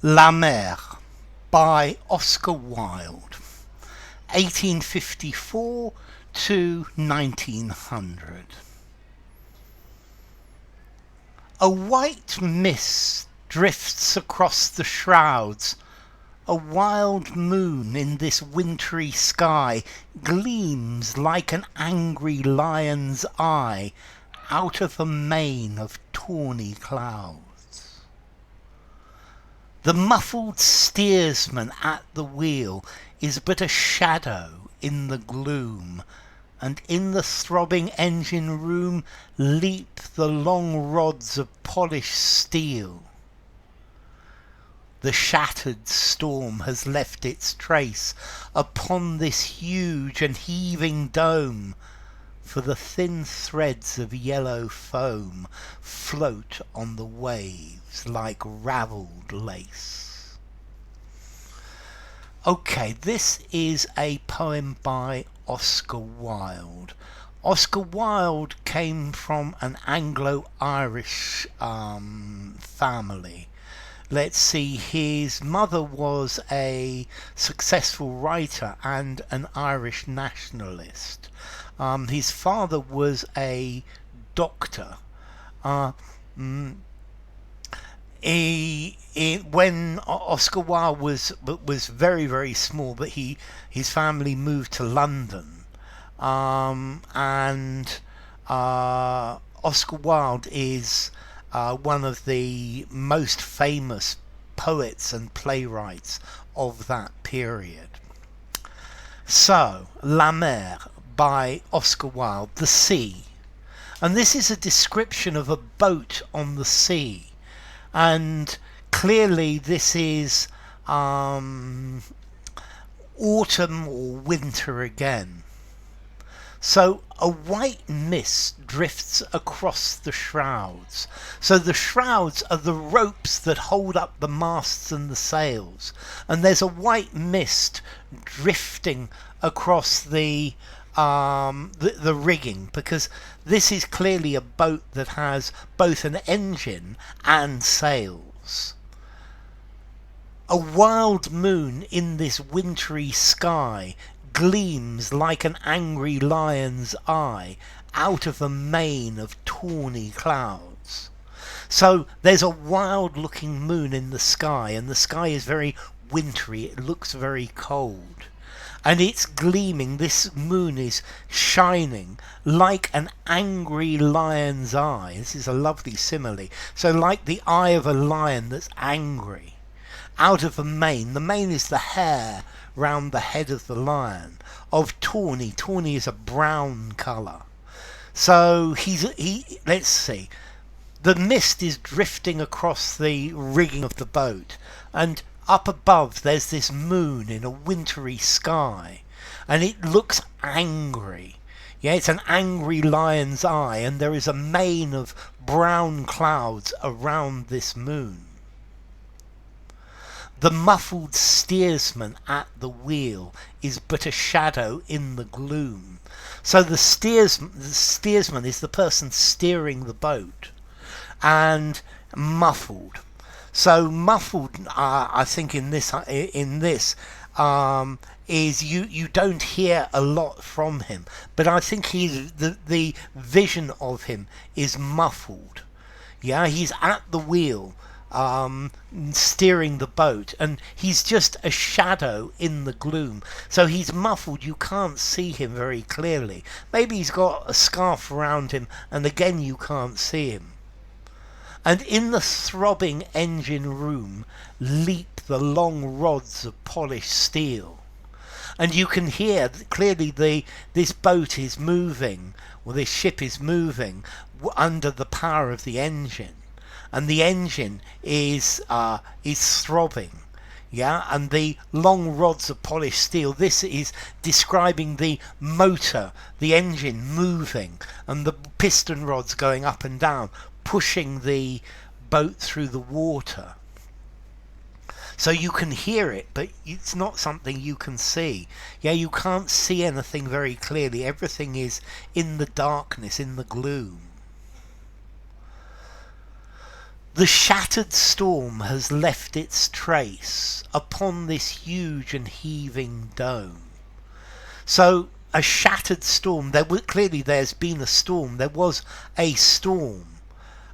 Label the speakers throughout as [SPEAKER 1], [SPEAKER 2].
[SPEAKER 1] La Mer by Oscar Wilde, 1854 to 1900. A white mist drifts across the shrouds. A wild moon in this wintry sky gleams like an angry lion's eye out of a mane of tawny clouds. The muffled steersman at the wheel is but a shadow in the gloom, and in the throbbing engine room leap the long rods of polished steel. The shattered storm has left its trace upon this huge and heaving dome, for the thin threads of yellow foam float on the waves like ravelled lace. Okay, this is a poem by Oscar Wilde. Oscar Wilde came from an Anglo-Irish family. Let's see, his mother was a successful writer and an Irish nationalist. His father was a doctor. When Oscar Wilde was very, very small, but his family moved to London, and Oscar Wilde is one of the most famous poets and playwrights of that period. So, La Mer by Oscar Wilde, the sea. And this is a description of a boat on the sea. And clearly this is autumn or winter again. So a white mist drifts across the shrouds. So the shrouds are the ropes that hold up the masts and the sails. And there's a white mist drifting across the rigging, because this is clearly a boat that has both an engine and sails. A wild moon in this wintry sky gleams like an angry lion's eye out of a mane of tawny clouds. So there's a wild looking moon in the sky, and the sky is very wintry, it looks very cold. And it's gleaming, this moon is shining like an angry lion's eye. This is a lovely simile. So like the eye of a lion that's angry, out of a mane. The mane is the hair round the head of the lion, of tawny. Tawny is a brown colour. So let's see. The mist is drifting across the rigging of the boat, and up above there's this moon in a wintry sky, and it looks angry. Yeah, it's an angry lion's eye, and there is a mane of brown clouds around this moon. The muffled steersman at the wheel is but a shadow in the gloom. So the steersman is the person steering the boat, and muffled. So muffled, I think in this is you don't hear a lot from him, but I think the vision of him is muffled. Yeah, he's at the wheel, steering the boat, and he's just a shadow in the gloom. So he's muffled, you can't see him very clearly. Maybe he's got a scarf around him, and again you can't see him. And in the throbbing engine room leap the long rods of polished steel. And you can hear clearly this boat is moving, or this ship is moving under the power of the engine. And the engine is throbbing. Yeah, and the long rods of polished steel, this is describing the motor, the engine moving, and the piston rods going up and down, pushing the boat through the water. So you can hear it, but it's not something you can see. Yeah, you can't see anything very clearly. Everything is in the darkness, in the gloom. The shattered storm has left its trace upon this huge and heaving dome. So a shattered storm, clearly there's been a storm, there was a storm,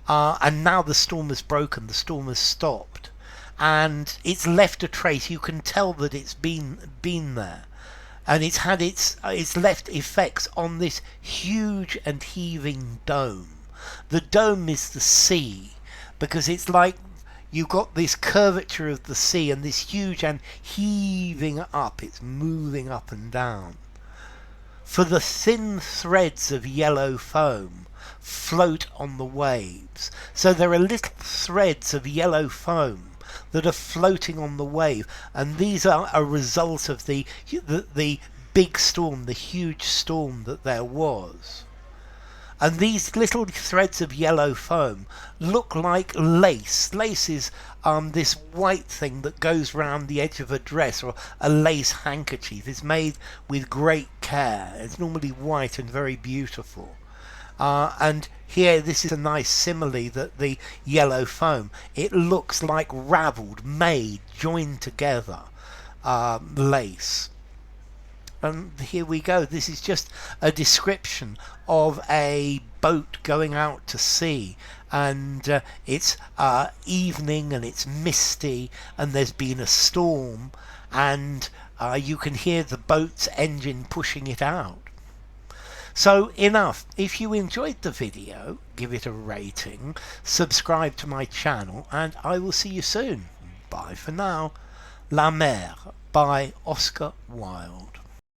[SPEAKER 1] and now the storm has broken, the storm has stopped, and it's left a trace. You can tell that it's been there, and it's left effects on this huge and heaving dome. The dome is the sea, because it's like you've got this curvature of the sea and this huge and heaving up, it's moving up and down. For the thin threads of yellow foam float on the waves. So there are little threads of yellow foam that are floating on the wave, and these are a result of the big storm, the huge storm that there was. And these little threads of yellow foam look like lace. Lace is this white thing that goes round the edge of a dress, or a lace handkerchief. It's made with great care. It's normally white and very beautiful. And here, this is a nice simile, that the yellow foam, it looks like ravelled, made, joined together lace. And here we go. This is just a description of a boat going out to sea, and it's evening and it's misty and there's been a storm, and you can hear the boat's engine pushing it out. So enough. If you enjoyed the video, give it a rating, subscribe to my channel, and I will see you soon. Bye for now. La Mer by Oscar Wilde.